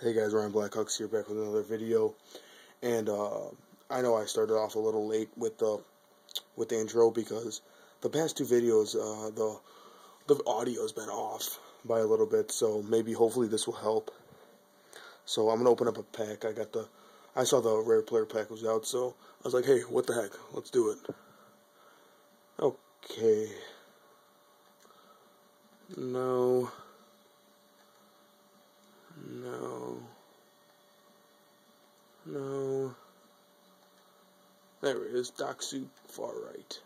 Hey guys, Ryan Blackhawks here, back with another video, and I know I started off a little late with the intro because the past two videos the audio's been off by a little bit, so maybe hopefully this will help. So I'm gonna open up a pack. I saw the rare player pack was out, so I was like, hey, what the heck, let's do it. Okay, no. There it is, Doc Suit, far right.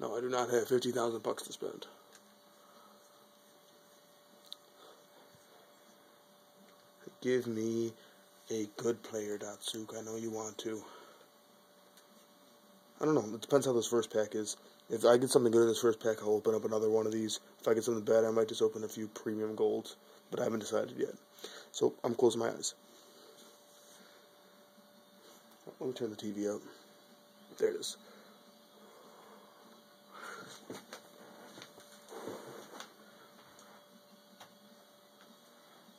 No, I do not have 50,000 bucks to spend. Give me a good player, Datsuk. I know you want to. I don't know. It depends how this first pack is. If I get something good in this first pack, I'll open up another one of these. If I get something bad, I might just open a few premium golds. But I haven't decided yet. So, I'm closing my eyes. Let me turn the TV up. There it is.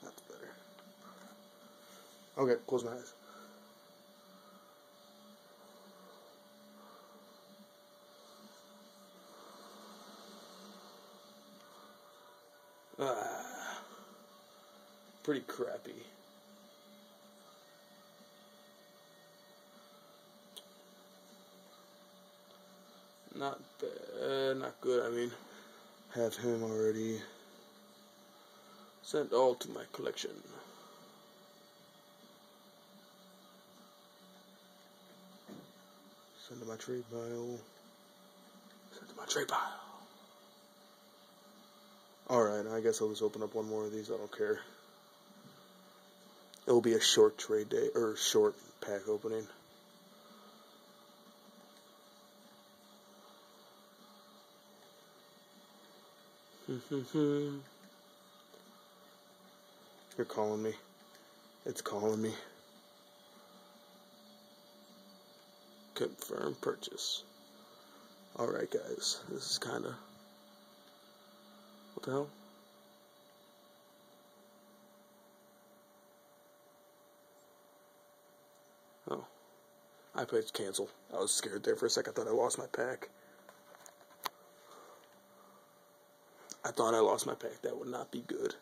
That's better. Okay, close my eyes. Pretty crappy. Not bad, not good. I mean, have him already. Send all to my collection. Send to my trade pile. Send to my trade pile. Alright, I guess I'll just open up one more of these. I don't care. It'll be a short trade day, or short pack opening. You're calling me. It's calling me. Confirm purchase. Alright guys, this is kinda... What the hell? Oh. I pressed cancel. I was scared there for a second. I thought I lost my pack. That would not be good.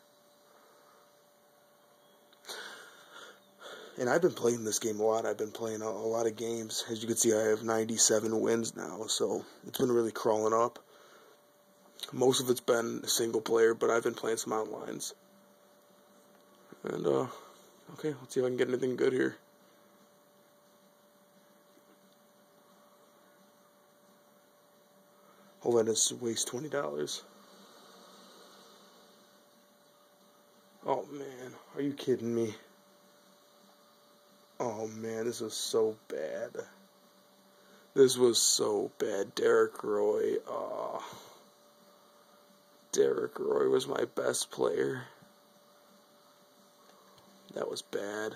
And I've been playing this game a lot. I've been playing a lot of games. As you can see, I have 97 wins now, so it's been really crawling up. Most of it's been single player, but I've been playing some outlines. And, okay, let's see if I can get anything good here. Hold on, just waste $20. Oh man, are you kidding me? Oh man, this is so bad. This was so bad. Derek Roy, Derek Roy was my best player. That was bad.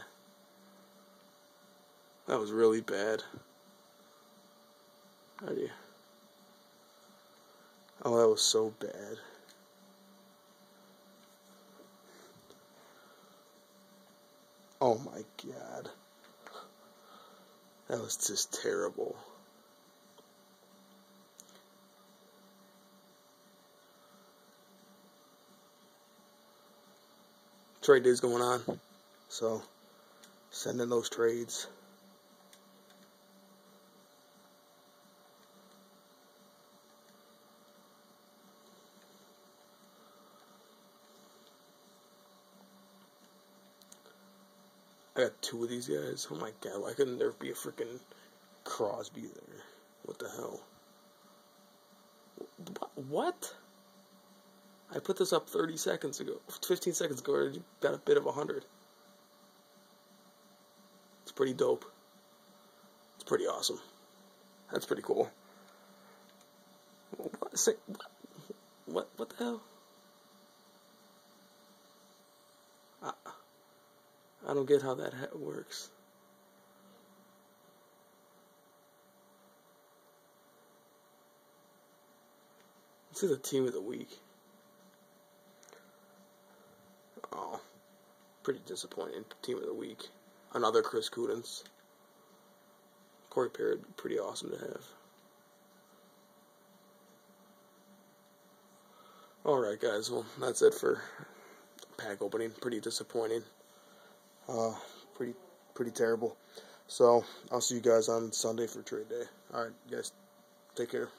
That was really bad. How do you... Oh, that was so bad. Oh my god. That was just terrible. Trade day's going on, so send in those trades. I got two of these guys. Oh my god, why couldn't there be a freaking Crosby there? What the hell? What? I put this up 30 seconds ago. 15 seconds ago, I already got a bid of 100. It's pretty dope. It's pretty awesome. That's pretty cool. What the hell? I don't get how that works. This is a team of the week. Oh. Pretty disappointing. Team of the week. Another Chris Kudins. Corey Perry, pretty awesome to have. Alright, guys. Well, that's it for pack opening. Pretty disappointing. Pretty terrible. So, I'll see you guys on Sunday for trade day. Alright, guys. Take care.